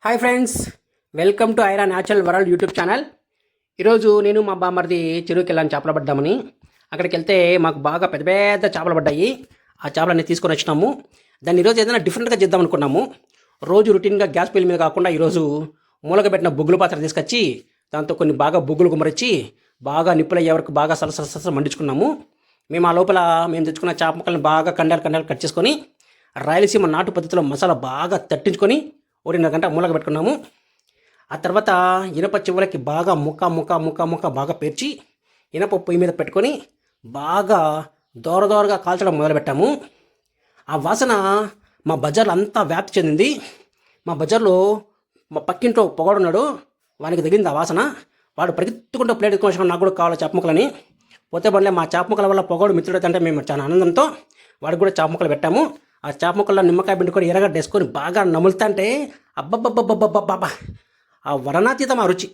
Hi friends, welcome to Aira natural world YouTube channel. ఈరోజు నేను మా బామ్మర్ది చెరువుకి వెళ్ళాను చేపలు పడ్డామని. అక్కడికి వెళ్తే మాకు బాగా పెద్ద పెద్ద చేపలు పడ్డాయి. ఆ చేపలన్నీ తీసుకొని వచ్చినాము. దాన్ని ఈరోజు ఏదైనా డిఫరెంట్గా చేద్దాం అనుకున్నాము. రోజు రొటీన్గా గ్యాస్ పొయ్యిల మీద కాకుండా ఈరోజు మూలక పెట్టిన బొగ్గుల పాత్ర తీసుకొచ్చి దాంతో కొన్ని బాగా బొగ్గులు గుమ్మరిచ్చి బాగా నిప్పులు అయ్యే వరకు బాగా సలసల మండించుకున్నాము. మేము ఆ లోపల మేము తెచ్చుకున్న చేప ముక్కల్ని బాగా కండాలు కట్ చేసుకొని రాయలసీమ నాటు పద్ధతిలో మసాలా బాగా తట్టించుకొని 1.5 గంట మూలక పెట్టుకున్నాము. ఆ తర్వాత ఇనప చివరకి బాగా ముక్క బాగా పేర్చి ఇనప పొయ్యి మీద పెట్టుకొని బాగా దోరగా కాల్చడం మొదలుపెట్టాము. ఆ వాసన మా బజార్లో అంతా వ్యాప్తి చెందింది. మా బజార్లో మా పక్కింట్లో పొగడున్నాడు, వానికి తగిలింది ఆ వాసన. వాడు పరిగెత్తుకుంటూ ప్లేట్ ఎత్తుకొని నాకు కూడా కావాలి చేప ముక్కలని. పోతే బండ్లే మా చేప ముక్కల వల్ల పొగడు మిత్రుడు అంటే మేము చాలా ఆనందంతో వాడికి కూడా చేప ముక్కలు పెట్టాము. ఆ చేప ముక్కల్లో నిమ్మకాయ పిండుకొని ఎర్రగడ్డ వేసుకొని బాగా నములుతా అంటే అబ్బబ్బబ్బబ్బబ్బబ్బా, ఆ వర్ణాతీతం ఆ రుచి.